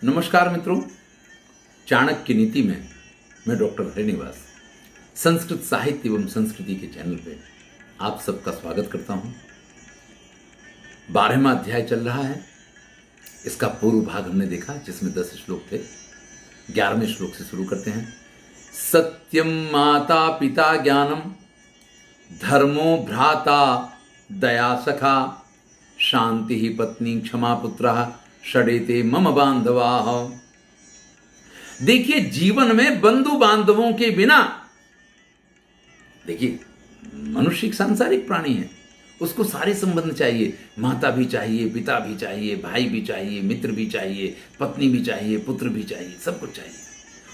नमस्कार मित्रों, चाणक्य नीति में मैं डॉक्टर हरिनिवास संस्कृत साहित्य एवं संस्कृति के चैनल पे आप सबका स्वागत करता हूं। 12वां अध्याय चल रहा है। इसका पूर्व भाग हमने देखा जिसमें 10 श्लोक थे। 11वें श्लोक से शुरू करते हैं। सत्यम माता पिता ज्ञानम धर्मो भ्राता दया सखा शांति ही पत्नी क्षमा पुत्रः षडेते मम बांधवा। देखिए, जीवन में बंधु बांधवों के बिना, देखिए मनुष्य एक सांसारिक प्राणी है, उसको सारे संबंध चाहिए। माता भी चाहिए, पिता भी चाहिए, भाई भी चाहिए, मित्र भी चाहिए, पत्नी भी चाहिए, पुत्र भी चाहिए, सब कुछ चाहिए।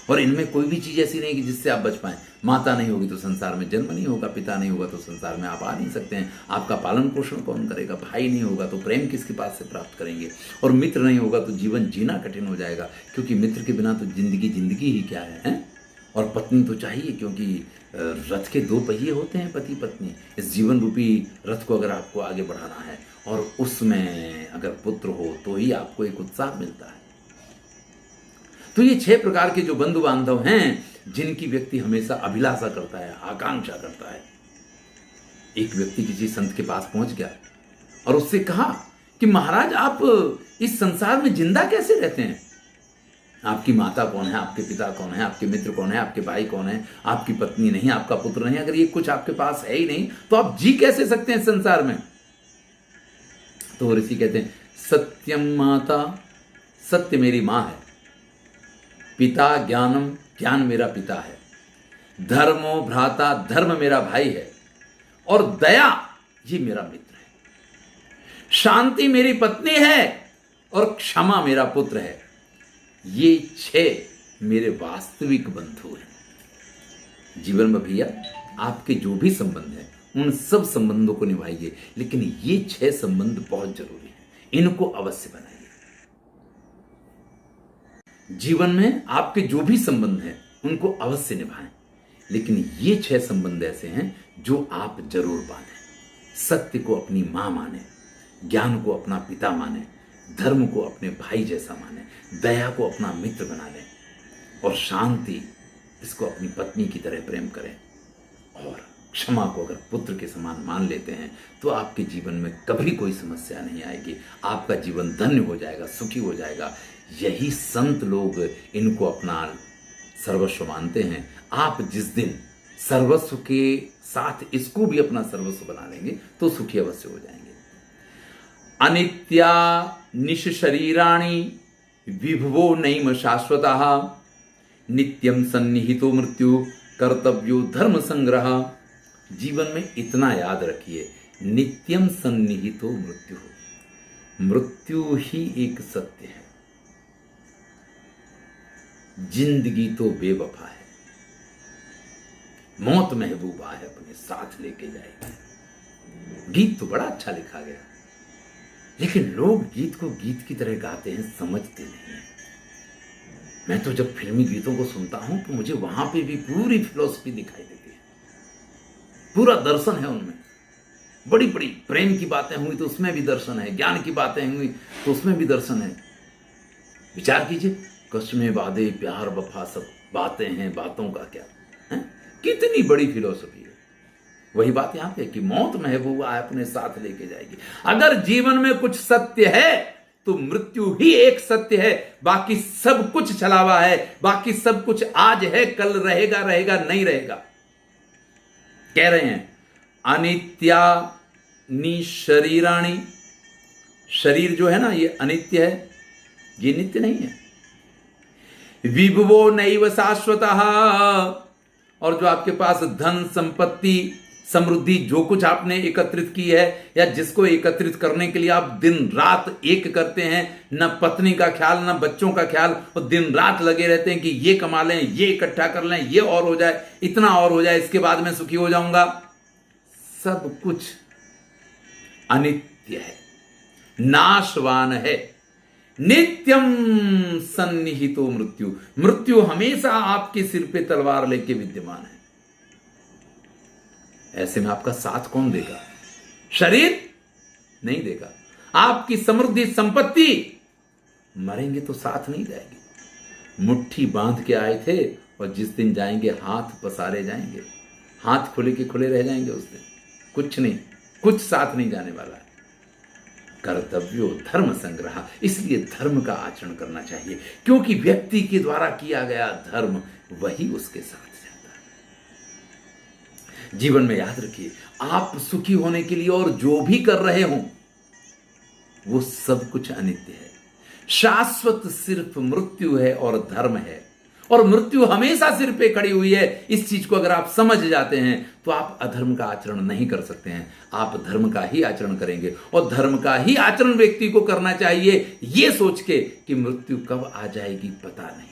और इनमें कोई भी चीज ऐसी नहीं कि जिससे आप बच पाएं। माता नहीं होगी तो संसार में जन्म नहीं होगा, पिता नहीं होगा तो संसार में आप आ नहीं सकते हैं। आपका पालन पोषण कौन करेगा? भाई नहीं होगा तो प्रेम किसके पास से प्राप्त करेंगे? और मित्र नहीं होगा तो जीवन जीना कठिन हो जाएगा, क्योंकि मित्र के बिना तो जिंदगी ही क्या है? और पत्नी तो चाहिए, क्योंकि रथ के 2 पहिए होते हैं, पति पत्नी। इस जीवन रूपी रथ को अगर आपको आगे बढ़ाना है और उसमें अगर पुत्र हो तो ही आपको एक उत्साह मिलता है। तो ये 6 प्रकार के जो बंधु बांधव हैं, जिनकी व्यक्ति हमेशा अभिलाषा करता है, आकांक्षा करता है। एक व्यक्ति किसी संत के पास पहुंच गया और उससे कहा कि महाराज, आप इस संसार में जिंदा कैसे रहते हैं? आपकी माता कौन है? आपके पिता कौन है? आपके मित्र कौन है? आपके भाई कौन है? आपकी पत्नी नहीं, आपका पुत्र नहीं। अगर ये कुछ आपके पास है ही नहीं तो आप जी कैसे सकते हैं संसार में? तो ऋषि कहते हैं, सत्यम माता, सत्य मेरी मां है। पिता ज्ञानम, ज्ञान मेरा पिता है। धर्मो भ्राता, धर्म मेरा भाई है। और दया, ये मेरा मित्र है। शांति मेरी पत्नी है और क्षमा मेरा पुत्र है। ये 6 मेरे वास्तविक बंधु हैं। जीवन में भैया आपके जो भी संबंध हैं, उन सब संबंधों को निभाइए, लेकिन ये 6 संबंध बहुत जरूरी है। इनको अवश्य बनाइए। जीवन में आपके जो भी संबंध हैं उनको अवश्य निभाएं, लेकिन ये 6 संबंध ऐसे हैं जो आप जरूर बांधें। सत्य को अपनी मां माने, ज्ञान को अपना पिता माने, धर्म को अपने भाई जैसा माने, दया को अपना मित्र बना लें, और शांति, इसको अपनी पत्नी की तरह प्रेम करें, और क्षमा को अगर पुत्र के समान मान लेते हैं तो आपके जीवन में कभी कोई समस्या नहीं आएगी। आपका जीवन धन्य हो जाएगा, सुखी हो जाएगा। यही संत लोग इनको अपना सर्वस्व मानते हैं। आप जिस दिन सर्वस्व के साथ इसको भी अपना सर्वस्व बना लेंगे तो सुखी अवश्य हो जाएंगे। अनित्या निश शरीराणि विभवो नैम शाश्वतः नित्यम सन्निहितो मृत्यु कर्तव्यो धर्म संग्रह। जीवन में इतना याद रखिए, नित्यम सन्निहितो मृत्यु, मृत्यु ही एक सत्य है। जिंदगी तो बेवफा है, मौत महबूबा है, अपने साथ लेके जाएगी। गीत तो बड़ा अच्छा लिखा गया, लेकिन लोग गीत को गीत की तरह गाते हैं, समझते नहीं हैं। मैं तो जब फिल्मी गीतों को सुनता हूं तो मुझे वहां पे भी पूरी फिलॉसफी दिखाई देती है, पूरा दर्शन है उनमें। बड़ी बड़ी प्रेम की बातें हुई तो उसमें भी दर्शन है, ज्ञान की बातें हुई तो उसमें भी दर्शन है। विचार कीजिए, कस्में वादे प्यार वफा सब बातें हैं, बातों का क्या है? कितनी बड़ी फिलॉसफी है। वही बात यहां पे कि मौत महबूबा है, अपने साथ लेके जाएगी। अगर जीवन में कुछ सत्य है तो मृत्यु ही एक सत्य है। बाकी सब कुछ छलावा है, बाकी सब कुछ आज है, कल रहेगा, रहेगा नहीं रहेगा। कह रहे हैं अनित्या नि शरीराणि, शरीर जो है ना ये अनित्य है, ये नित्य नहीं है। विभवो नैव शाश्वतः, और जो आपके पास धन संपत्ति समृद्धि जो कुछ आपने एकत्रित की है, या जिसको एकत्रित करने के लिए आप दिन रात एक करते हैं, न पत्नी का ख्याल न बच्चों का ख्याल, और दिन रात लगे रहते हैं कि ये कमा लें, ये इकट्ठा कर लें, ये और हो जाए, इतना और हो जाए, इसके बाद मैं सुखी हो जाऊंगा। सब कुछ अनित्य है, नाशवान है। नित्यम सन्निहितो मृत्यु, मृत्यु हमेशा आपके सिर पे तलवार लेके विद्यमान है। ऐसे में आपका साथ कौन देगा? शरीर नहीं देगा। आपकी समृद्धि संपत्ति मरेंगे तो साथ नहीं जाएगी। मुट्ठी बांध के आए थे और जिस दिन जाएंगे हाथ पसारे जाएंगे, हाथ खुले के खुले रह जाएंगे उस दिन। कुछ नहीं, कुछ साथ नहीं जाने वाला है। कर्तव्यो धर्म संग्रह, इसलिए धर्म का आचरण करना चाहिए, क्योंकि व्यक्ति के द्वारा किया गया धर्म वही उसके साथ जाता है। जीवन में याद रखिए, आप सुखी होने के लिए और जो भी कर रहे हो वो सब कुछ अनित्य है। शाश्वत सिर्फ मृत्यु है और धर्म है, और मृत्यु हमेशा सिर पे खड़ी हुई है। इस चीज को अगर आप समझ जाते हैं तो आप अधर्म का आचरण नहीं कर सकते हैं, आप धर्म का ही आचरण करेंगे। और धर्म का ही आचरण व्यक्ति को करना चाहिए, ये सोच के कि मृत्यु कब आ जाएगी पता नहीं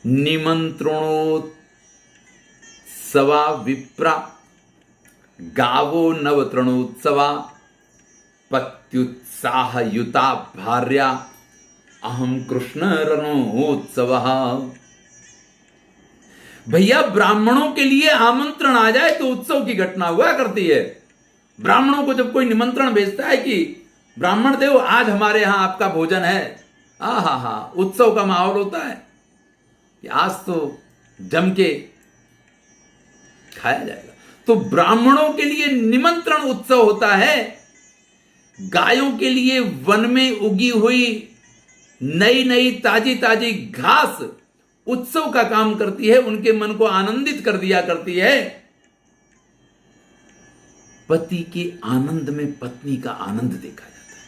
है। निमंत्रणोत्सवा विप्रा गावो नवतृणोत्सवा पत्युत्साहयुता भार्या अहम कृष्ण रणोत्सव। भैया, ब्राह्मणों के लिए आमंत्रण आ जाए तो उत्सव की घटना हुआ करती है। ब्राह्मणों को जब कोई निमंत्रण भेजता है कि ब्राह्मण देव आज हमारे यहां आपका भोजन है, हा, उत्सव का माहौल होता है कि आज तो जम के खाया जाएगा। तो ब्राह्मणों के लिए निमंत्रण उत्सव होता है। गायों के लिए वन में उगी हुई नई नई ताजी ताजी घास उत्सव का काम करती है, उनके मन को आनंदित कर दिया करती है। पति के आनंद में पत्नी का आनंद देखा जाता है।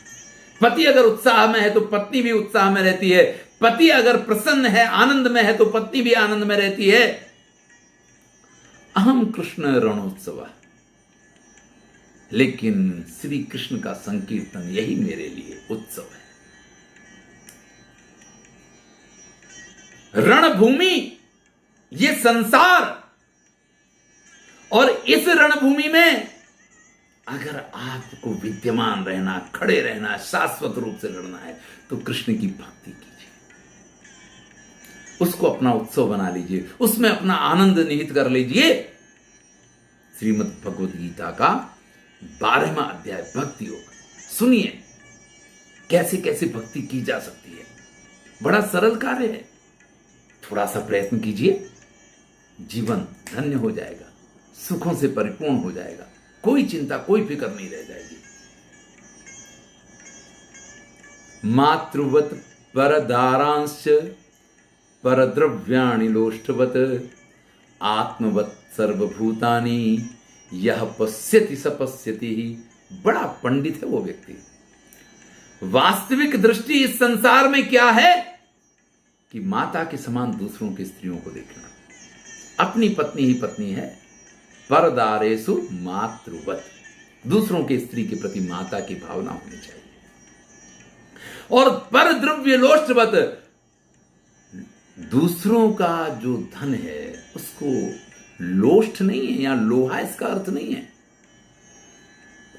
पति अगर उत्साह में है तो पत्नी भी उत्साह में रहती है, पति अगर प्रसन्न है, आनंद में है तो पत्नी भी आनंद में रहती है। अहम कृष्ण रणोत्सव, लेकिन श्री कृष्ण का संकीर्तन यही मेरे लिए उत्सव है। रणभूमि ये संसार, और इस रणभूमि में अगर आपको विद्यमान रहना, खड़े रहना, शाश्वत रूप से लड़ना है तो कृष्ण की भक्ति कीजिए, उसको अपना उत्सव बना लीजिए, उसमें अपना आनंद निहित कर लीजिए। श्रीमद् भगवद गीता का 12वां अध्याय भक्ति योग सुनिए, कैसे कैसे भक्ति की जा सकती है। बड़ा सरल कार्य है, थोड़ा सा प्रयत्न कीजिए, जीवन धन्य हो जाएगा, सुखों से परिपूर्ण हो जाएगा, कोई चिंता कोई फिक्र नहीं रह जाएगी। मातृवत परदारांश परद्रव्याणि लोष्टवत आत्मवत सर्वभूतानि यह पश्यति स पश्यति ही। बड़ा पंडित है वो व्यक्ति। वास्तविक दृष्टि इस संसार में क्या है कि माता के समान दूसरों की स्त्रियों को देखना। अपनी पत्नी ही पत्नी है, परदारेषु मातृवत, दूसरों के स्त्री के प्रति माता की भावना होनी चाहिए। और परद्रव्य लोष्टवत, दूसरों का जो धन है उसको लोष्ट नहीं है, या लोहा इसका अर्थ नहीं है,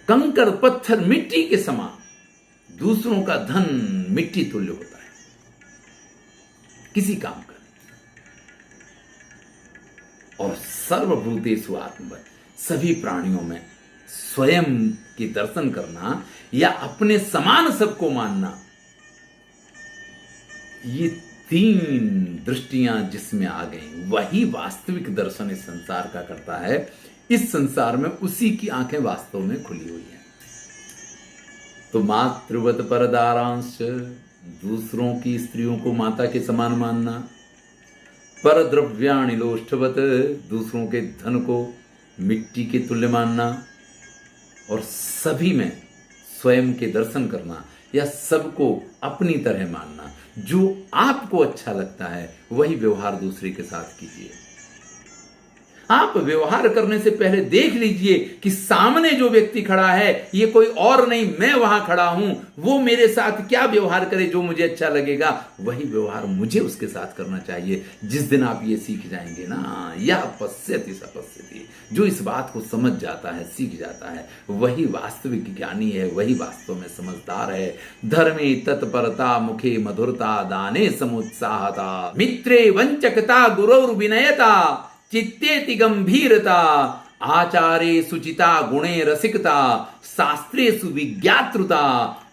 कंकड़ पत्थर मिट्टी के समान दूसरों का धन मिट्टी तुल्य होता है, किसी काम का। और सर्वभूतेषु आत्मवत्, सभी प्राणियों में स्वयं की दर्शन करना या अपने समान सबको मानना, ये 3 दृष्टियां जिसमें आ गई, वही वास्तविक दर्शन इस संसार का करता है। इस संसार में उसी की आंखें वास्तव में खुली हुई हैं। तो मातृवत परदारांश, दूसरों की स्त्रियों को माता के समान मानना, परद्रव्याणि लोष्टवत, दूसरों के धन को मिट्टी के तुल्य मानना, और सभी में स्वयं के दर्शन करना या सबको अपनी तरह मानना। जो आपको अच्छा लगता है वही व्यवहार दूसरे के साथ कीजिए। आप व्यवहार करने से पहले देख लीजिए कि सामने जो व्यक्ति खड़ा है ये कोई और नहीं, मैं वहां खड़ा हूं, वो मेरे साथ क्या व्यवहार करे जो मुझे अच्छा लगेगा, वही व्यवहार मुझे उसके साथ करना चाहिए। जिस दिन आप ये सीख जाएंगे ना, यह पश्यति स पश्यति, जो इस बात को समझ जाता है, सीख जाता है, वही वास्तविक ज्ञानी है, वही वास्तव में समझदार है। धर्मे तत्परता, मुखे मधुरता, दाने समुत्साहता, मित्रे वंचकता, गुरौर विनयता, चित्तेति गंभीरता, आचारे सुचिता, गुणे रसिकता, शास्त्रे सुविज्ञातृता,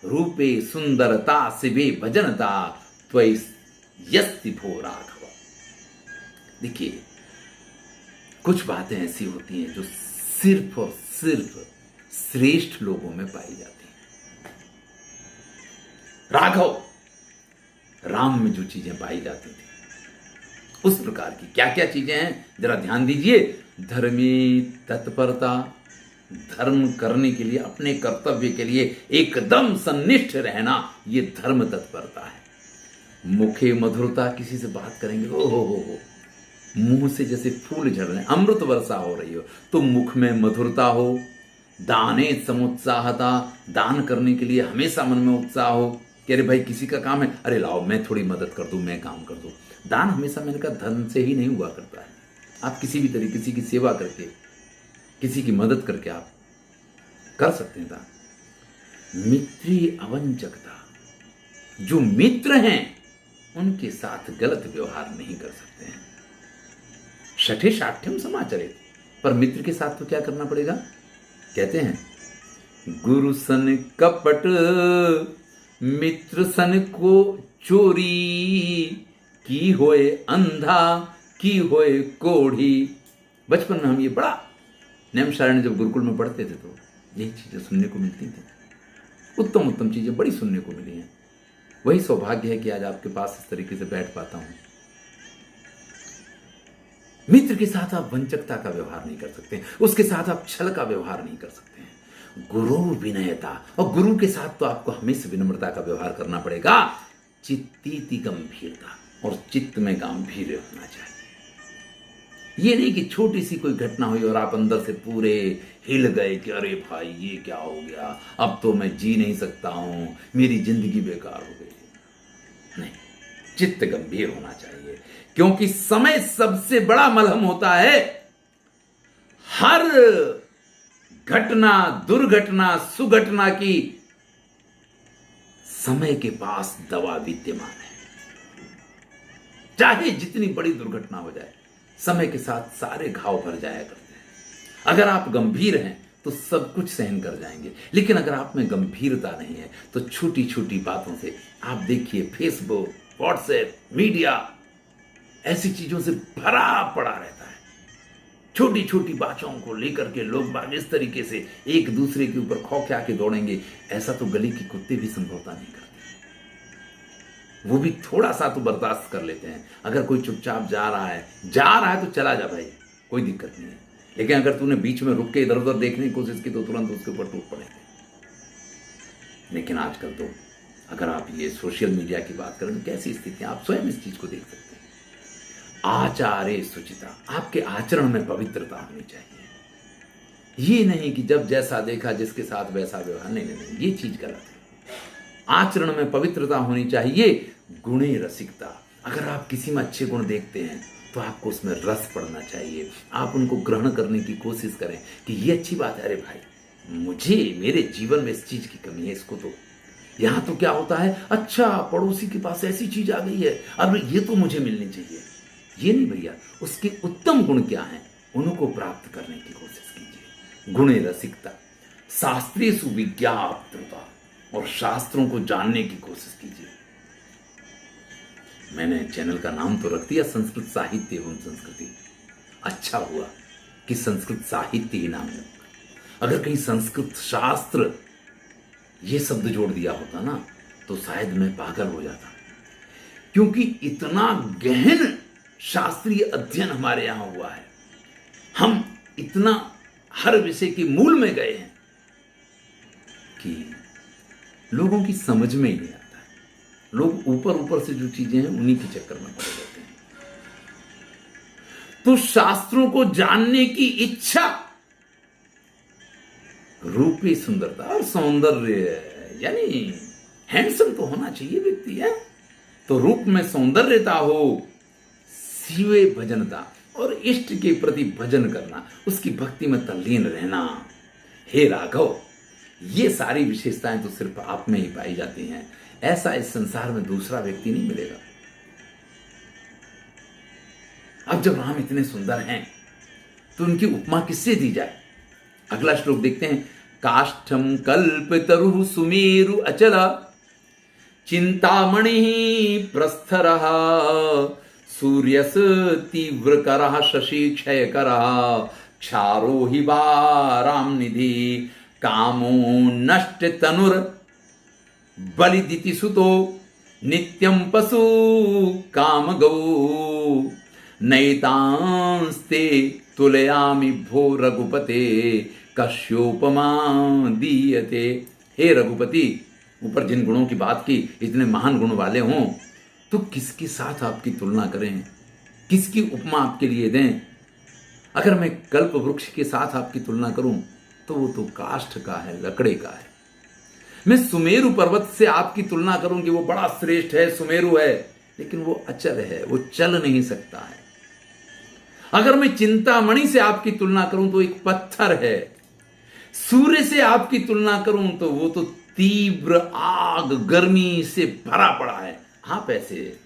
रूपे सुंदरता शिवे भजनता त्वयि यस्ति भो राघव। देखिए, कुछ बातें ऐसी होती हैं जो सिर्फ और सिर्फ श्रेष्ठ लोगों में पाई जाती हैं। राघव, राम में जो चीजें पाई जाती थी उस प्रकार की क्या क्या चीजें हैं जरा ध्यान दीजिए। धर्मी तत्परता, धर्म करने के लिए, अपने कर्तव्य के लिए एकदम सन्निष्ठ रहना, ये धर्म तत्परता है। मुखे मधुरता, किसी से बात करेंगे ओ हो, मुंह से जैसे फूल झड़ रहे, अमृत वर्षा हो रही हो, तो मुख में मधुरता हो। दाने समुत्साहता, दान करने के लिए हमेशा मन में उत्साह हो कि अरे भाई किसी का काम है, अरे लाओ मैं थोड़ी मदद कर दूं, मैं काम कर दूं। दान हमेशा मैंने कहा धन से ही नहीं हुआ करता है। आप किसी भी तरीके, किसी की सेवा करके, किसी की मदद करके आप कर सकते हैं दान। मित्री अवंचकता, जो मित्र हैं उनके साथ गलत व्यवहार नहीं कर सकते हैं। शठे शाठ्यम समाचरित, पर मित्र के साथ तो क्या करना पड़ेगा? कहते हैं गुरु सन कपट, मित्र सन को चोरी, की होए अंधा की होए कोढ़ी। बचपन में हम ये बड़ा नैमिषारण्य जब गुरुकुल में पढ़ते थे तो यही चीजें सुनने को मिलती थी। उत्तम उत्तम चीजें बड़ी सुनने को मिली हैं। वही सौभाग्य है कि आज आपके पास इस तरीके से बैठ पाता हूं। मित्र के साथ आप वंचकता का व्यवहार नहीं कर सकते, उसके साथ आप छल का व्यवहार नहीं कर सकते हैं। गुरु विनयता, और गुरु के साथ तो आपको हमेशा विनम्रता का व्यवहार करना पड़ेगा। चित्तीति गंभीरता, और चित्त में गांभीर्य होना चाहिए। ये नहीं कि छोटी सी कोई घटना हुई और आप अंदर से पूरे हिल गए कि अरे भाई ये क्या हो गया, अब तो मैं जी नहीं सकता हूं, मेरी जिंदगी बेकार हो गई। नहीं, चित्त गंभीर होना चाहिए, क्योंकि समय सबसे बड़ा मलहम होता है। हर घटना, दुर्घटना, सुघटना की समय के पास दवा विद्यमान है। चाहे जितनी बड़ी दुर्घटना हो जाए, समय के साथ सारे घाव भर जाया करते हैं। अगर आप गंभीर हैं तो सब कुछ सहन कर जाएंगे, लेकिन अगर आप में गंभीरता नहीं है तो छोटी छोटी बातों से, आप देखिए फेसबुक, व्हाट्सएप, मीडिया ऐसी चीजों से भरा पड़ा रहता है। छोटी छोटी बातों को लेकर के लोग बाग इस तरीके से एक दूसरे के ऊपर खौफ आके दौड़ेंगे, ऐसा तो गली के कुत्ते भी संभवता नहीं करते। वो भी थोड़ा सा तो बर्दाश्त कर लेते हैं। अगर कोई चुपचाप जा रहा है तो चला जा भाई, कोई दिक्कत नहीं है। लेकिन अगर तूने बीच में रुक के इधर उधर देखने की कोशिश की तो तुरंत उसके ऊपर टूट पड़ेंगे। लेकिन आजकल तो अगर आप ये सोशल मीडिया की बात करें तो कैसी स्थिति है, आप स्वयं इस चीज को देख सकते हैं। आचारे सुचिता, आपके आचरण में पवित्रता होनी चाहिए। ये नहीं कि जब जैसा देखा जिसके साथ वैसा व्यवहार, नहीं, ये चीज गलत है। आचरण में पवित्रता होनी चाहिए। गुणे रसिकता, अगर आप किसी में अच्छे गुण देखते हैं तो आपको उसमें रस पड़ना चाहिए। आप उनको ग्रहण करने की कोशिश करें कि ये अच्छी बात है, अरे भाई मुझे मेरे जीवन में इस चीज की कमी है, इसको तो। यहां तो क्या होता है, अच्छा पड़ोसी के पास ऐसी चीज आ गई है, अब ये तो मुझे मिलनी चाहिए। ये नहीं भैया, उसके उत्तम गुण क्या है उनको प्राप्त करने की कोशिश कीजिए। गुणे रसिकता, शास्त्रीय सुविज्ञातृता, और शास्त्रों को जानने की कोशिश कीजिए। मैंने चैनल का नाम तो रख दिया संस्कृत साहित्य एवं संस्कृति। अच्छा हुआ कि संस्कृत साहित्य ही नाम है। अगर कहीं संस्कृत शास्त्र ये शब्द जोड़ दिया होता ना तो शायद मैं पागल हो जाता, क्योंकि इतना गहन शास्त्रीय अध्ययन हमारे यहां हुआ है। हम इतना हर विषय के मूल में गए हैं कि लोगों की समझ में ही नहीं आता है। लोग ऊपर ऊपर से जो चीजें हैं उन्हीं के चक्कर में पड़े रहते हैं। तो शास्त्रों को जानने की इच्छा, रूपी सुंदरता और सौंदर्य, यानी हैंडसम तो होना चाहिए व्यक्ति है। तो रूप में सौंदर्यता हो, शिवे भजनता, और इष्ट के प्रति भजन करना, उसकी भक्ति में तल्लीन रहना। हे राघव, ये सारी विशेषताएं तो सिर्फ आप में ही पाई जाती हैं। ऐसा इस संसार में दूसरा व्यक्ति नहीं मिलेगा। अब जब राम इतने सुंदर हैं तो उनकी उपमा किससे दी जाए? अगला श्लोक देखते हैं। काष्ठम कल्पतरुः सुमेरु अचल चिंतामणि प्रस्थरः सूर्यस तीव्रकरः शशि क्षयकरः क्षारो हि वाराम निधि कामो नष्ट तनुर बलिदिति सुतो नित्यं पशु काम गौ नैतांस्ते तुलयामि भो रघुपते कश्योपमा दीयते। हे रघुपति, ऊपर जिन गुणों की बात की, इतने महान गुण वाले हों तो किसके साथ आपकी तुलना करें, किसकी उपमा आपके लिए दें। अगर मैं कल्प वृक्ष के साथ आपकी तुलना करूं तो वो तो काष्ठ का है, लकड़े का है। मैं सुमेरु पर्वत से आपकी तुलना करूं कि वो बड़ा श्रेष्ठ है, सुमेरु है, लेकिन वो अचल है, वो चल नहीं सकता है। अगर मैं चिंतामणि से आपकी तुलना करूं तो एक पत्थर है। सूर्य से आपकी तुलना करूं तो वो तो तीव्र आग, गर्मी से भरा पड़ा है। आप ऐसे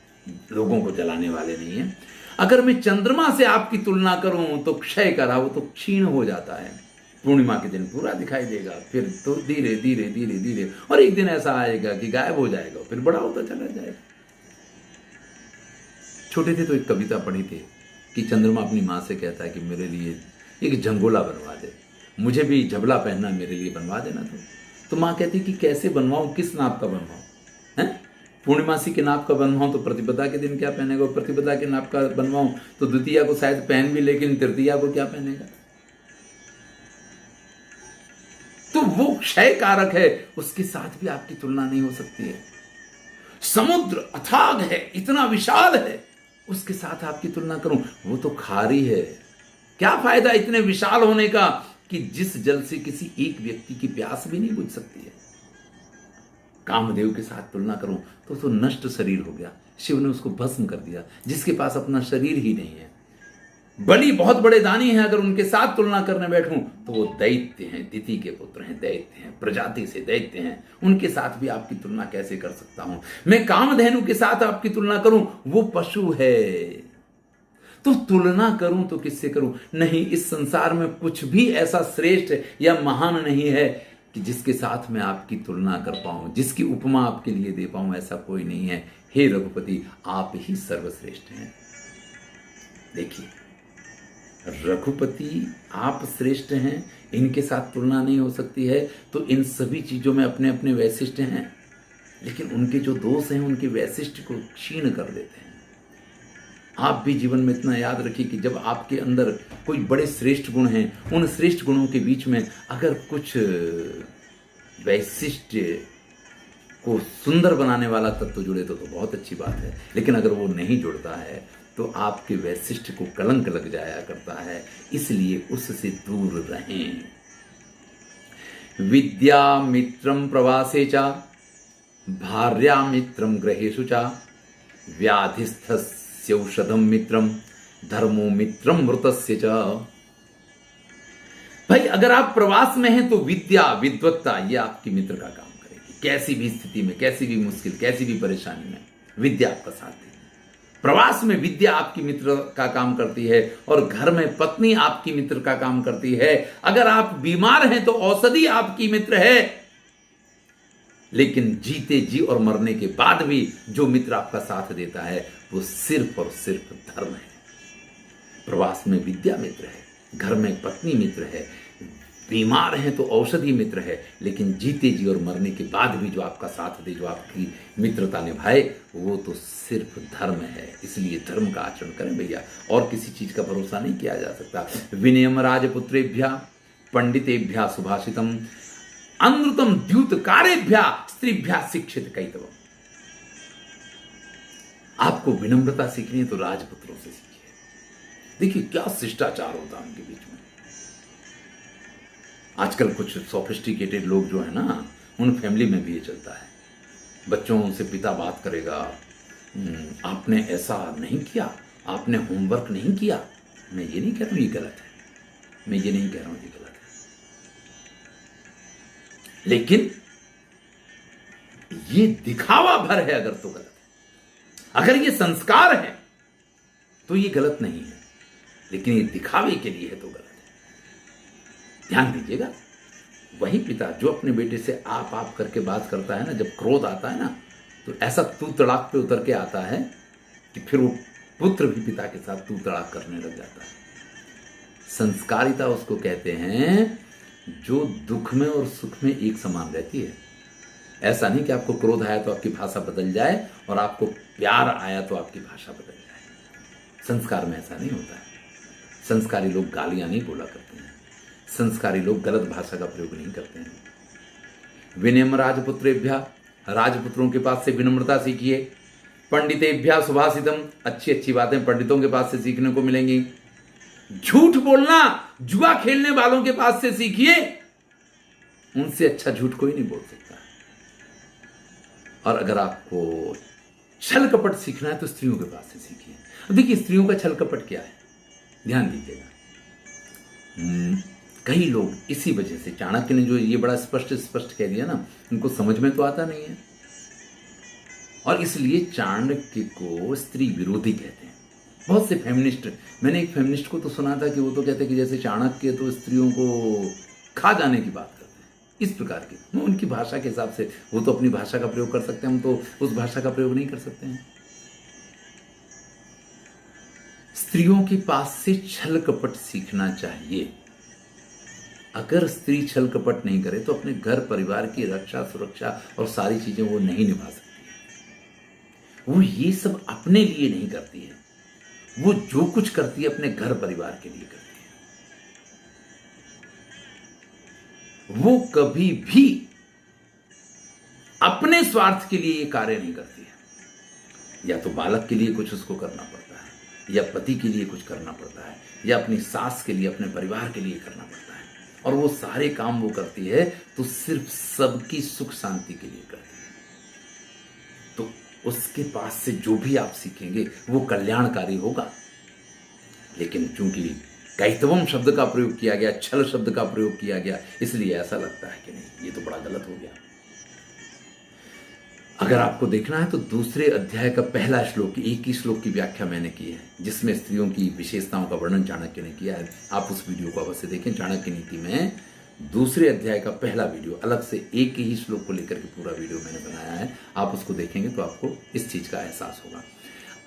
लोगों को जलाने वाले नहीं हैं। अगर मैं चंद्रमा से आपकी तुलना करूं तो क्षय करा, वो तो क्षीण हो जाता है। पूर्णिमा के दिन पूरा दिखाई देगा, फिर तो धीरे धीरे धीरे धीरे, और एक दिन ऐसा आएगा कि गायब हो जाएगा, फिर बड़ा होता चला जाएगा। छोटे थे तो एक कविता पढ़ी थी कि चंद्रमा अपनी माँ से कहता है कि मेरे लिए एक झंगोला बनवा दे, मुझे भी झबला पहनना मेरे लिए बनवा देना। तो माँ कहती कि कैसे बनवाऊं, किस नाप का बनवाऊं है? पूर्णिमासी के नाप का बनवाऊं तो प्रतिपदा के दिन क्या पहनेगा, प्रतिपदा के नाप का बनवाऊं तो द्वितीया को शायद पहन भी, लेकिन तृतीया को क्या पहनेगा। तो वो क्षय कारक है, उसके साथ भी आपकी तुलना नहीं हो सकती है। समुद्र अथाग है, इतना विशाल है, उसके साथ आपकी तुलना करूं, वो तो खारी है। क्या फायदा इतने विशाल होने का कि जिस जल से किसी एक व्यक्ति की प्यास भी नहीं बुझ सकती है। कामदेव के साथ तुलना करूं तो नष्ट शरीर हो गया, शिव ने उसको भस्म कर दिया, जिसके पास अपना शरीर ही नहीं है। बलि बहुत बड़े दानी हैं, अगर उनके साथ तुलना करने बैठूं तो वो दैत्य हैं, दिति के पुत्र हैं, दैत्य हैं, प्रजाति से दैत्य हैं। उनके साथ भी आपकी तुलना कैसे कर सकता हूं। मैं कामधेनु के साथ आपकी तुलना करूं, वो पशु है। तो तुलना करूं तो किससे करूं? नहीं, इस संसार में कुछ भी ऐसा श्रेष्ठ या महान नहीं है कि जिसके साथ मैं आपकी तुलना कर पाऊं, जिसकी उपमा आपके लिए दे पाऊं, ऐसा कोई नहीं है। हे रघुपति, आप ही सर्वश्रेष्ठ हैं। देखिए, रघुपति आप श्रेष्ठ हैं, इनके साथ तुलना नहीं हो सकती है। तो इन सभी चीजों में अपने अपने वैशिष्ट्य हैं, लेकिन उनके जो दोष हैं उनके वैशिष्ट्य को क्षीण कर देते हैं। आप भी जीवन में इतना याद रखिए कि जब आपके अंदर कोई बड़े श्रेष्ठ गुण हैं, उन श्रेष्ठ गुणों के बीच में अगर कुछ वैशिष्ट्य को सुंदर बनाने वाला तत्व जुड़े तो बहुत अच्छी बात है। लेकिन अगर वो नहीं जुड़ता है तो आपके वैशिष्ट्य को कलंक लग जाया करता है, इसलिए उससे दूर रहें। विद्या मित्रम प्रवासे च भार्या मित्रम गृहेषु च व्याधिस्थस्य औषधम मित्रम धर्मो मित्रम मृतस्य च। भाई, अगर आप प्रवास में हैं तो विद्या, विद्वत्ता, ये आपकी मित्र का काम करेगी। कैसी भी स्थिति में, कैसी भी मुश्किल, कैसी भी परेशानी में विद्या आपका साथ देगी। प्रवास में विद्या आपकी मित्र का काम करती है और घर में पत्नी आपकी मित्र का काम करती है। अगर आप बीमार हैं तो औषधि आपकी मित्र है, लेकिन जीते जी और मरने के बाद भी जो मित्र आपका साथ देता है वो सिर्फ और सिर्फ धर्म है। प्रवास में विद्या मित्र है, घर में पत्नी मित्र है, बीमार हैं तो औषधि मित्र है, लेकिन जीते जी और मरने के बाद भी जो आपका साथ दे, जो आपकी मित्रता निभाए, वो तो सिर्फ धर्म है। इसलिए धर्म का आचरण करें भैया, और किसी चीज का भरोसा नहीं किया जा सकता। विनयम राजपुत्रेभ्या पंडितेभ्या सुभाषितम अनृतम द्यूतकारेभ्या स्त्रीभ्या शिक्षित कैतवम। आपको विनम्रता सीखनी है तो राजपुत्रों से सीखिए। देखिए क्या शिष्टाचार होता है उनके बीच में। आजकल कुछ सोफिस्टिकेटेड लोग जो है ना, उन फैमिली में भी ये चलता है। बच्चों से पिता बात करेगा, आपने ऐसा नहीं किया, आपने होमवर्क नहीं किया। मैं ये नहीं कह रहा हूं ये गलत है, मैं ये नहीं कह रहा हूं ये गलत है, लेकिन ये दिखावा भर है अगर तो गलत है। अगर ये संस्कार है तो ये गलत नहीं है, लेकिन ये दिखावे के लिए है तो गलत है। ध्यान दीजिएगा, वही पिता जो अपने बेटे से आप करके बात करता है ना, जब क्रोध आता है ना, तो ऐसा तू तड़ाक पे उतर के आता है कि फिर वो पुत्र भी पिता के साथ तू तड़ाक करने लग जाता है। संस्कारिता उसको कहते हैं जो दुख में और सुख में एक समान रहती है। ऐसा नहीं कि आपको क्रोध आया तो आपकी भाषा बदल जाए और आपको प्यार आया तो आपकी भाषा बदल जाए। संस्कार में ऐसा नहीं होता है। संस्कारी लोग गालियां नहीं बोला करते हैं, संस्कारी लोग गलत भाषा का प्रयोग नहीं करते हैं। विनम्र राजपुत्रेभ्य, राजपुत्रों के पास से विनम्रता सीखिए। पंडितेभ्य सुभाषितम, अच्छी अच्छी बातें पंडितों के पास से सीखने को मिलेंगी। झूठ बोलना जुआ खेलने वालों के पास से सीखिए, उनसे अच्छा झूठ कोई नहीं बोल सकता। और अगर आपको छल कपट सीखना है तो स्त्रियों के पास से सीखिए। देखिए स्त्रियों का छल कपट क्या है, ध्यान दीजिएगा। कई लोग इसी वजह से, चाणक्य ने जो ये बड़ा स्पष्ट कह दिया ना, उनको समझ में तो आता नहीं है और इसलिए चाणक्य को स्त्री विरोधी कहते हैं। बहुत से फेमिनिस्ट, मैंने एक फेमिनिस्ट को तो सुना था कि वो तो कहते हैं कि जैसे चाणक्य तो स्त्रियों को खा जाने की बात करते हैं, इस प्रकार की। वो उनकी भाषा के हिसाब से, वो तो अपनी भाषा का प्रयोग कर सकते हैं, हम तो उस भाषा का प्रयोग नहीं कर सकते हैं। स्त्रियों के पास से छल कपट सीखना चाहिए। अगर स्त्री छल कपट नहीं करे तो अपने घर परिवार की रक्षा सुरक्षा और सारी चीजें वो नहीं निभा सकती है। वो ये सब अपने लिए नहीं करती है, वो जो कुछ करती है अपने घर परिवार के लिए करती है। वो कभी भी अपने स्वार्थ के लिए ये कार्य नहीं करती है। या तो बालक के लिए कुछ उसको करना पड़ता है, या पति के लिए कुछ करना पड़ता है, या अपनी सास के लिए, अपने परिवार के लिए करना पड़ता है। और वो सारे काम वो करती है तो सिर्फ सबकी सुख शांति के लिए करती है। तो उसके पास से जो भी आप सीखेंगे वो कल्याणकारी होगा। लेकिन चूंकि कैतवम शब्द का प्रयोग किया गया, छल शब्द का प्रयोग किया गया, इसलिए ऐसा लगता है कि नहीं, ये तो बड़ा गलत हो गया। अगर आपको देखना है तो दूसरे अध्याय का पहला श्लोक, एक ही श्लोक की व्याख्या मैंने की है, जिसमें स्त्रियों की विशेषताओं का वर्णन चाणक्य ने किया है। आप उस वीडियो को अवश्य देखें। चाणक्य नीति में दूसरे अध्याय का पहला वीडियो, अलग से एक ही श्लोक को लेकर के पूरा वीडियो मैंने बनाया है। आप उसको देखेंगे तो आपको इस चीज का एहसास होगा।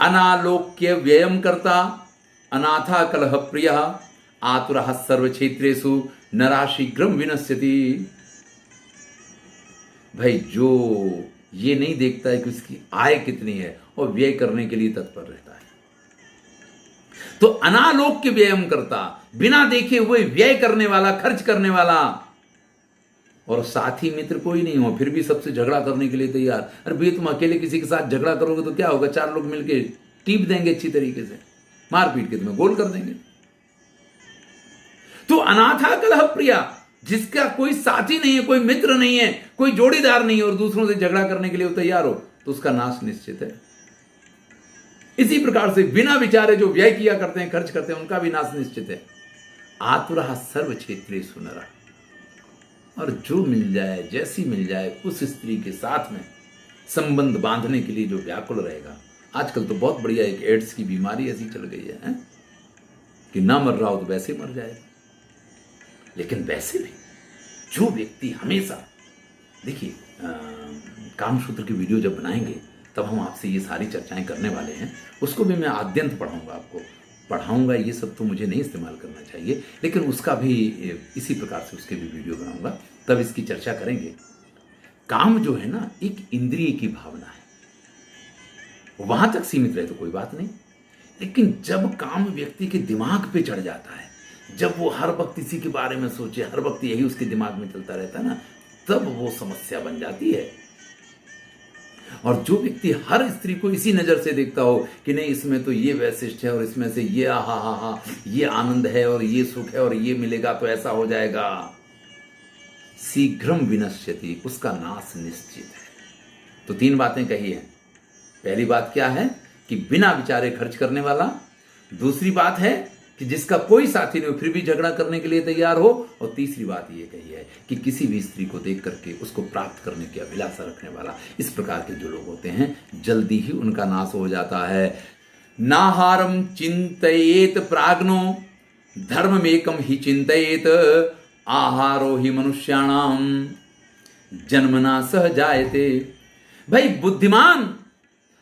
अनालोक्य व्ययम करता, अनाथा कलह प्रिय, आतुरः सर्व क्षेत्रेषु नरा शीघ्रम विनश्यति। भाई जो ये नहीं देखता है कि उसकी आय कितनी है और व्यय करने के लिए तत्पर रहता है, तो अनालोक्य व्ययम करता, बिना देखे हुए व्यय करने वाला, खर्च करने वाला, और साथी मित्र कोई नहीं हो फिर भी सबसे झगड़ा करने के लिए तैयार। अरे भैया तुम अकेले किसी के साथ झगड़ा करोगे तो क्या होगा, चार लोग मिलके टीप देंगे अच्छी तरीके से, मार पीट के तुम्हें गोल कर देंगे। तो अनाथा कलह प्रिया, जिसका कोई साथी नहीं है, कोई मित्र नहीं है, कोई जोड़ीदार नहीं है और दूसरों से झगड़ा करने के लिए वो तैयार हो, तो उसका नाश निश्चित है। इसी प्रकार से बिना विचारे जो व्यय किया करते हैं, खर्च करते हैं, उनका भी नाश निश्चित है। आतुरः सर्व क्षेत्रेषु नरः, और जो मिल जाए, जैसी मिल जाए, उस स्त्री के साथ में संबंध बांधने के लिए जो व्याकुल रहेगा। आजकल तो बहुत बढ़िया एक एड्स की बीमारी ऐसी चल गई है कि ना मर रहा हो तो वैसे मर जाएगा। लेकिन वैसे भी जो व्यक्ति हमेशा, देखिए कामसूत्र की वीडियो जब बनाएंगे तब हम आपसे ये सारी चर्चाएं करने वाले हैं। उसको भी मैं आद्यंत पढ़ाऊंगा, आपको पढ़ाऊंगा। ये सब तो मुझे नहीं इस्तेमाल करना चाहिए, लेकिन उसका भी इसी प्रकार से उसके भी वीडियो बनाऊंगा, तब इसकी चर्चा करेंगे। काम जो है ना, एक इंद्रिय की भावना है, वहां तक सीमित रहे तो कोई बात नहीं, लेकिन जब काम व्यक्ति के दिमाग पे चढ़ जाता है, जब वो हर वक्त इसी के बारे में सोचे, हर वक्त यही उसके दिमाग में चलता रहता है ना, तब वो समस्या बन जाती है। और जो व्यक्ति हर स्त्री को इसी नजर से देखता हो कि नहीं इसमें तो ये वैशिष्ट है और इसमें से ये हा ये आनंद है और ये सुख है और ये मिलेगा तो ऐसा हो जाएगा, शीघ्रम विनश्यति, उसका नाश निश्चित है। तो तीन बातें कही हैं। पहली बात क्या है कि बिना विचारे खर्च करने वाला। दूसरी बात है कि जिसका कोई साथी नहीं हो फिर भी झगड़ा करने के लिए तैयार हो। और तीसरी बात ये कही है कि किसी भी स्त्री को देख करके उसको प्राप्त करने की अभिलाषा रखने वाला। इस प्रकार के जो लोग होते हैं जल्दी ही उनका नाश हो जाता है। नाहारम चिंतयेत प्राग्नो धर्ममेकम ही चिंतयेत आहारो ही मनुष्याणाम जन्मना सह जायते। भाई बुद्धिमान,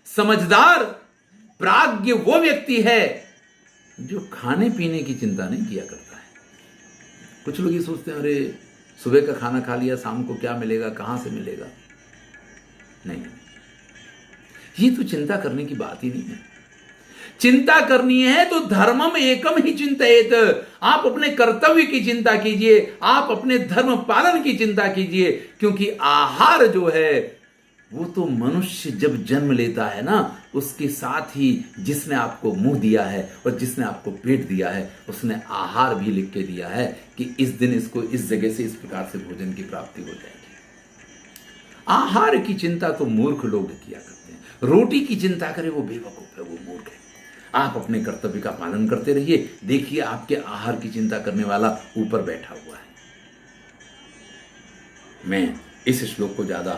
समझदार, प्राज्ञ वो व्यक्ति है जो खाने पीने की चिंता नहीं किया करता है। कुछ लोग ये सोचते हैं, अरे सुबह का खाना खा लिया, शाम को क्या मिलेगा, कहां से मिलेगा। नहीं, ये तो चिंता करने की बात ही नहीं है। चिंता करनी है तो धर्मम एकम ही चिंतित। आप अपने कर्तव्य की चिंता कीजिए, आप अपने धर्म पालन की चिंता कीजिए, क्योंकि आहार जो है वो तो मनुष्य जब जन्म लेता है ना, उसके साथ ही जिसने आपको मुंह दिया है और जिसने आपको पेट दिया है, उसने आहार भी लिख के दिया है कि इस दिन इसको इस जगह से इस प्रकार से भोजन की प्राप्ति हो जाएगी। आहार की चिंता तो मूर्ख लोग किया करते हैं। रोटी की चिंता करे वो बेवकूफ है, वो मूर्ख है। आप अपने कर्तव्य का पालन करते रहिए, देखिए आपके आहार की चिंता करने वाला ऊपर बैठा हुआ है। मैं इस श्लोक को ज्यादा,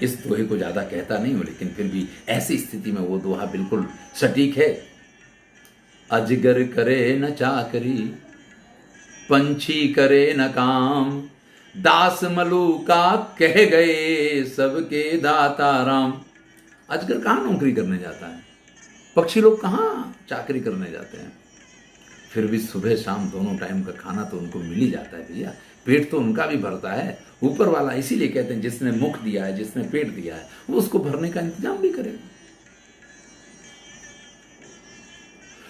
इस दोहे को ज्यादा कहता नहीं हूं, लेकिन फिर भी ऐसी स्थिति में वो दोहा बिल्कुल सटीक है। अजगर करे न चाकरी, पंछी करे न काम, दास मलूका कह गए सबके दाता राम। अजगर कहां नौकरी करने जाता है, पक्षी लोग कहां चाकरी करने जाते हैं। फिर भी सुबह शाम दोनों टाइम का खाना तो उनको मिल ही जाता है भैया, पेट तो उनका भी भरता है। ऊपर वाला इसीलिए कहते हैं जिसने मुख दिया है, जिसने पेट दिया है, वो उसको भरने का इंतजाम भी करेगा।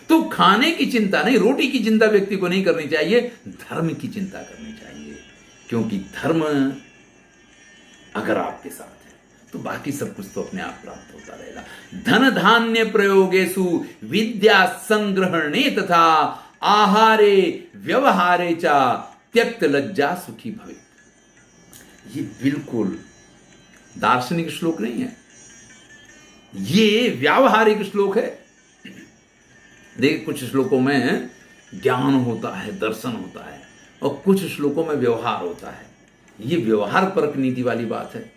तो खाने की चिंता नहीं, रोटी की चिंता व्यक्ति को नहीं करनी चाहिए, धर्म की चिंता करनी चाहिए। क्योंकि धर्म अगर आपके साथ है तो बाकी सब कुछ तो अपने आप प्राप्त होता रहेगा। धन धान्य प्रयोगेषु विद्या संग्रहणे तथा आहारे व्यवहारे चा त्यक्त लज्जा सुखी भवे। ये बिल्कुल दार्शनिक श्लोक नहीं है, ये व्यावहारिक श्लोक है। देखिए कुछ श्लोकों में ज्ञान होता है, दर्शन होता है, और कुछ श्लोकों में व्यवहार होता है। ये व्यवहार परक नीति वाली बात है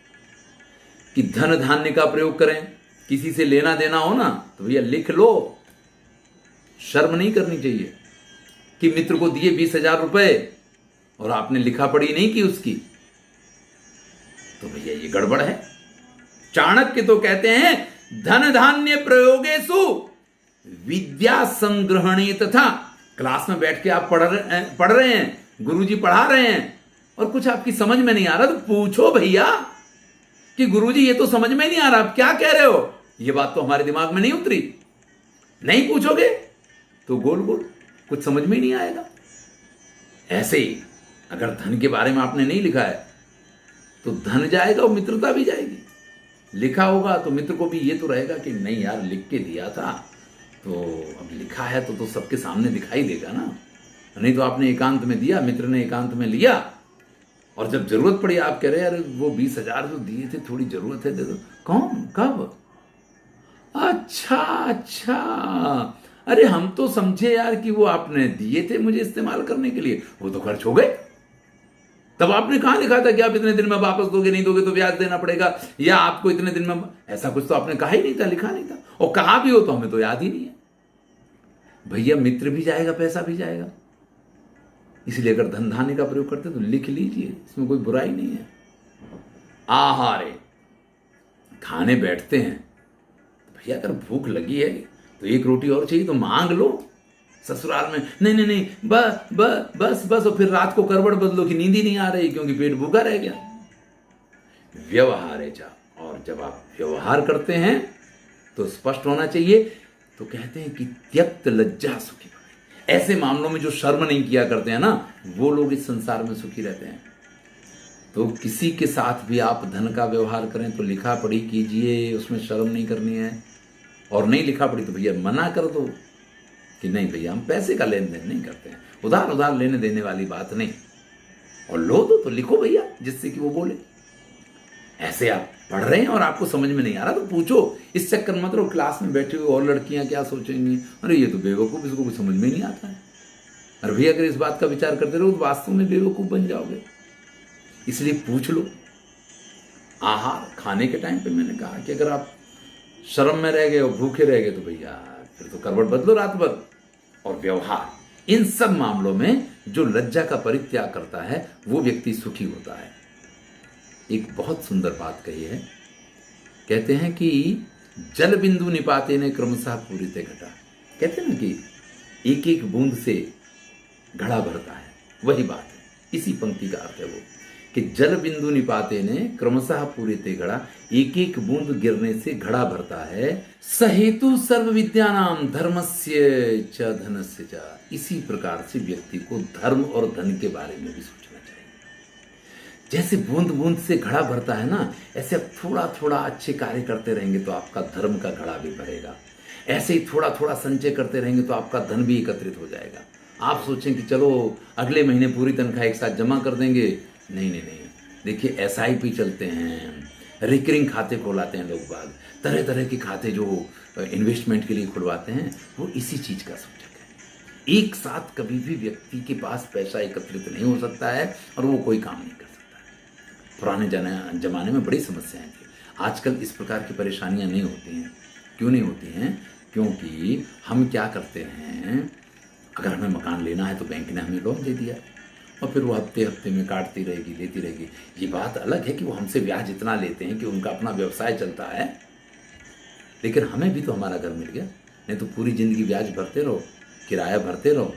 कि धन धान्य का प्रयोग करें। किसी से लेना देना हो ना तो भैया लिख लो, शर्म नहीं करनी चाहिए कि मित्र को दिए 20,000 रुपए और आपने लिखा पढ़ी नहीं की उसकी, तो भैया ये गड़बड़ है। चाणक्य तो कहते हैं धन धान्य प्रयोगेषु विद्या संग्रहणे तथा। क्लास में बैठ के आप पढ़ रहे हैं, गुरुजी पढ़ा रहे हैं और कुछ आपकी समझ में नहीं आ रहा तो पूछो भैया कि गुरुजी ये तो समझ में नहीं आ रहा, आप क्या कह रहे हो, ये बात तो हमारे दिमाग में नहीं उतरी। नहीं पूछोगे तो गोल गोल कुछ समझ में ही नहीं आएगा। ऐसे ही अगर धन के बारे में आपने नहीं लिखा है तो धन जाएगा और मित्रता भी जाएगी। लिखा होगा तो मित्र को भी ये तो रहेगा कि नहीं यार लिख के दिया था तो अब लिखा है तो सबके सामने दिखाई देगा ना। नहीं तो आपने एकांत में दिया, मित्र ने एकांत में लिया, और जब जरूरत पड़ी आप कह रहे यार वो 20,000 जो दिए थे थोड़ी जरूरत है दे दो। कौन, कब? अच्छा, अरे हम तो समझे यार कि वो आपने दिए थे मुझे इस्तेमाल करने के लिए, वो तो खर्च हो गए। तब आपने कहां लिखा था कि आप इतने दिन में वापस दोगे, नहीं दोगे तो ब्याज देना पड़ेगा, या आपको इतने दिन में, ऐसा कुछ तो आपने कहा ही नहीं था, लिखा नहीं था। और कहा भी हो तो हमें तो याद ही नहीं है। भैया मित्र भी जाएगा, पैसा भी जाएगा। इसलिए अगर धन धान्य का प्रयोग करते तो लिख लीजिए, इसमें कोई बुराई नहीं है। आहारे, खाने बैठते हैं भैया अगर भूख लगी है तो एक रोटी और चाहिए तो मांग लो। ससुराल में नहीं बस और फिर रात को करवट बदलो कि नींद ही नहीं आ रही क्योंकि पेट भूखा रह गया। व्यवहार है जा, और जब आप व्यवहार करते हैं तो स्पष्ट होना चाहिए। तो कहते हैं कि त्यक्त लज्जा सुखी भवे। ऐसे मामलों में जो शर्म नहीं किया करते हैं ना, वो लोग इस संसार में सुखी रहते हैं। तो किसी के साथ भी आप धन का व्यवहार करें तो लिखा पढ़ी कीजिए, उसमें शर्म नहीं करनी है। और नहीं लिखा पढ़ी तो भैया मना कर दो कि नहीं भैया हम पैसे का लेन देन नहीं करते हैं, उधार लेने देने वाली बात नहीं। और लो दो तो लिखो भैया, जिससे कि वो बोले। ऐसे आप पढ़ रहे हैं और आपको समझ में नहीं आ रहा तो पूछो। इस चक्कर मत रहो क्लास में बैठे हुए और लड़कियां क्या सोचेंगी, अरे ये तो बेवकूफ, इसको कुछ समझ में नहीं आता है। अरे भैया अगर इस बात का विचार करते रहो तो वास्तव में बेवकूफ बन जाओगे। इसलिए पूछ लो। आहार खाने के टाइम पे मैंने कहा कि अगर आप शर्म में रह गए और भूखे रह गए तो भैया फिर तो करवट बदलो रात भर। और व्यवहार, इन सब मामलों में जो लज्जा का परित्याग करता है वो व्यक्ति सुखी होता है। एक बहुत सुंदर बात कही है, कहते हैं कि जल बिंदु निपाते ने क्रमशः पूरिते घटा। कहते हैं ना कि एक एक बूंद से घड़ा भरता है, वही बात है। इसी पंक्ति का अर्थ है वो कि जल बिंदु निपाते ने क्रमशः पूरिते घड़ा, एक एक बूंद गिरने से घड़ा भरता है। सहेतु सर्व विद्यानाम धर्मस्य च धनस्य च। इसी प्रकार से व्यक्ति को धर्म और धन के बारे में भी सोचना चाहिए। जैसे बूंद बूंद से घड़ा भरता है ना, ऐसे आप थोड़ा थोड़ा अच्छे कार्य करते रहेंगे तो आपका धर्म का घड़ा भी भरेगा। ऐसे ही थोड़ा थोड़ा संचय करते रहेंगे तो आपका धन भी एकत्रित हो जाएगा। आप सोचें कि चलो अगले महीने पूरी तनख्वाह एक साथ जमा कर देंगे, नहीं नहीं नहीं। देखिए SIP चलते हैं, रिकरिंग खाते खुलवाते हैं लोग बाग, तरह तरह के खाते जो इन्वेस्टमेंट के लिए खुलवाते हैं, वो इसी चीज का सूचक है। एक साथ कभी भी व्यक्ति के पास पैसा एकत्रित नहीं हो सकता है और वो कोई काम नहीं कर सकता है। पुराने जमाने में बड़ी समस्याएं थी, आजकल इस प्रकार की परेशानियां नहीं होती हैं। क्यों नहीं होती हैं? क्योंकि हम क्या करते हैं, अगर हमें मकान लेना है तो बैंक ने हमें लोन दे दिया और फिर वो हफ्ते हफ्ते में काटती रहेगी, लेती रहेगी। ये बात अलग है कि वो हमसे ब्याज इतना लेते हैं कि उनका अपना व्यवसाय चलता है, लेकिन हमें भी तो हमारा घर मिल गया। नहीं तो पूरी जिंदगी ब्याज भरते रहो, किराया भरते रहो।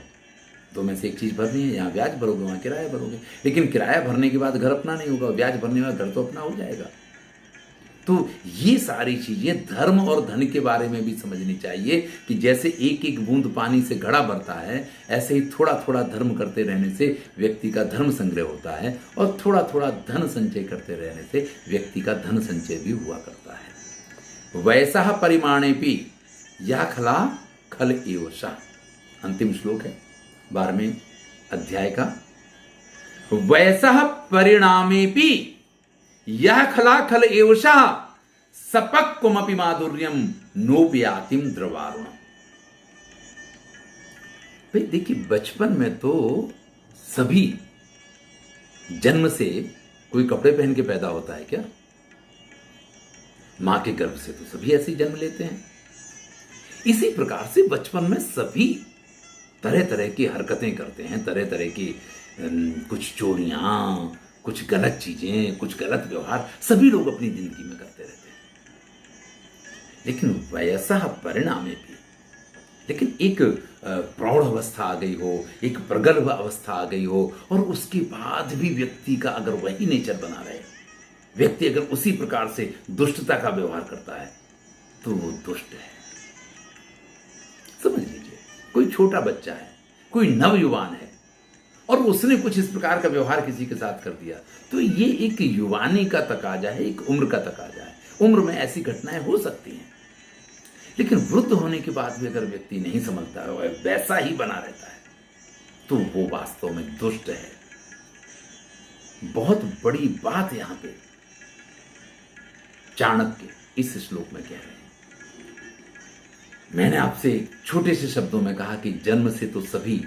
दो में से एक चीज भरनी है, यहाँ ब्याज भरोगे वहाँ किराया भरोगे। लेकिन किराया भरने के बाद घर अपना नहीं होगा, ब्याज भरने के बाद घर तो अपना हो जाएगा। तो ये सारी चीजें धर्म और धन के बारे में भी समझनी चाहिए कि जैसे एक एक बूंद पानी से घड़ा भरता है, ऐसे ही थोड़ा थोड़ा धर्म करते रहने से व्यक्ति का धर्म संग्रह होता है और थोड़ा थोड़ा धन संचय करते रहने से व्यक्ति का धन संचय भी हुआ करता है। वैसा परिमाणे भी या खला खल एवशा। अंतिम श्लोक है 12वें अध्याय का। वैसा परिणामे भी यह खला खल एवशा सपक्वमपि माधुर्यम नोपयातिम द्रवारुणम। भाई देखिए, बचपन में तो सभी जन्म से कोई कपड़े पहन के पैदा होता है क्या? मां के गर्भ से तो सभी ऐसे ही जन्म लेते हैं। इसी प्रकार से बचपन में सभी तरह तरह की हरकतें करते हैं, तरह तरह की कुछ चोरियां, कुछ गलत चीजें, कुछ गलत व्यवहार सभी लोग अपनी जिंदगी में करते रहते हैं। लेकिन वैसा परिणाम भी, लेकिन एक प्रौढ़ अवस्था आ गई हो, एक प्रगल्भ अवस्था आ गई हो और उसके बाद भी व्यक्ति का अगर वही नेचर बना रहे, व्यक्ति अगर उसी प्रकार से दुष्टता का व्यवहार करता है तो वो दुष्ट है। समझ लीजिए, कोई छोटा बच्चा है, कोई नवयुवान है और उसने कुछ इस प्रकार का व्यवहार किसी के साथ कर दिया, तो ये एक युवानी का तकाजा है, एक उम्र का तकाजा है। उम्र में ऐसी घटनाएं हो सकती हैं, लेकिन वृद्ध होने के बाद भी अगर व्यक्ति नहीं समझता है, वैसा ही बना रहता है, तो वो वास्तव में दुष्ट है। बहुत बड़ी बात यहां पे चाणक्य इस श्लोक में कह रहे हैं। मैंने आपसे छोटे से शब्दों में कहा कि जन्म से तो सभी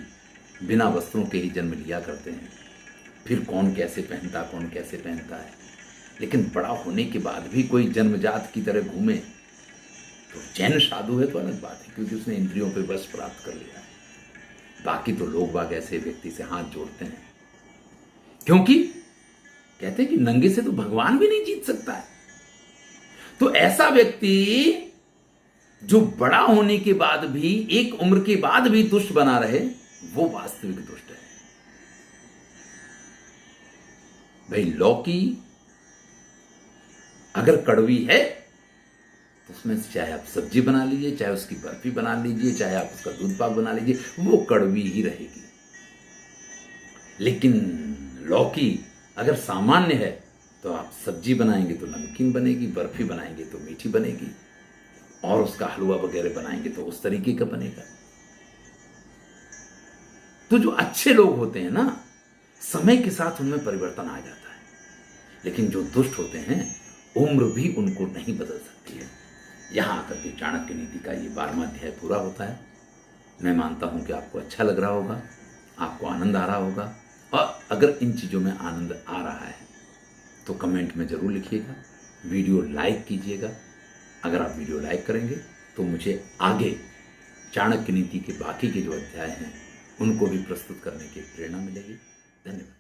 बिना वस्त्रों के ही जन्म लिया करते हैं, फिर कौन कैसे पहनता, कौन कैसे पहनता है। लेकिन बड़ा होने के बाद भी कोई जन्मजात की तरह घूमे तो जैन साधु है तो अलग बात है, क्योंकि उसने इंद्रियों पे वश प्राप्त कर लिया है। बाकी तो लोग बाग ऐसे व्यक्ति से हाथ जोड़ते हैं, क्योंकि कहते हैं कि नंगे से तो भगवान भी नहीं जीत सकता है। तो ऐसा व्यक्ति जो बड़ा होने के बाद भी, एक उम्र के बाद भी दुष्ट बना रहे, वो वास्तविक दुष्ट है। भाई लौकी अगर कड़वी है तो उसमें से चाहे आप सब्जी बना लीजिए, चाहे उसकी बर्फी बना लीजिए, चाहे आप उसका दूध पाक बना लीजिए, वो कड़वी ही रहेगी। लेकिन लौकी अगर सामान्य है तो आप सब्जी बनाएंगे तो नमकीन बनेगी, बर्फी बनाएंगे तो मीठी बनेगी, और उसका हलवा वगैरह बनाएंगे तो उस तरीके का बनेगा। तो जो अच्छे लोग होते हैं ना, समय के साथ उनमें परिवर्तन आ जाता है, लेकिन जो दुष्ट होते हैं उम्र भी उनको नहीं बदल सकती है। यहां आकर के चाणक्य नीति का ये 12वां अध्याय पूरा होता है। मैं मानता हूं कि आपको अच्छा लग रहा होगा, आपको आनंद आ रहा होगा, और अगर इन चीजों में आनंद आ रहा है तो कमेंट में जरूर लिखिएगा, वीडियो लाइक कीजिएगा। अगर आप वीडियो लाइक करेंगे तो मुझे आगे चाणक्य नीति के बाकी के जो अध्याय हैं उनको भी प्रस्तुत करने की प्रेरणा मिलेगी। धन्यवाद।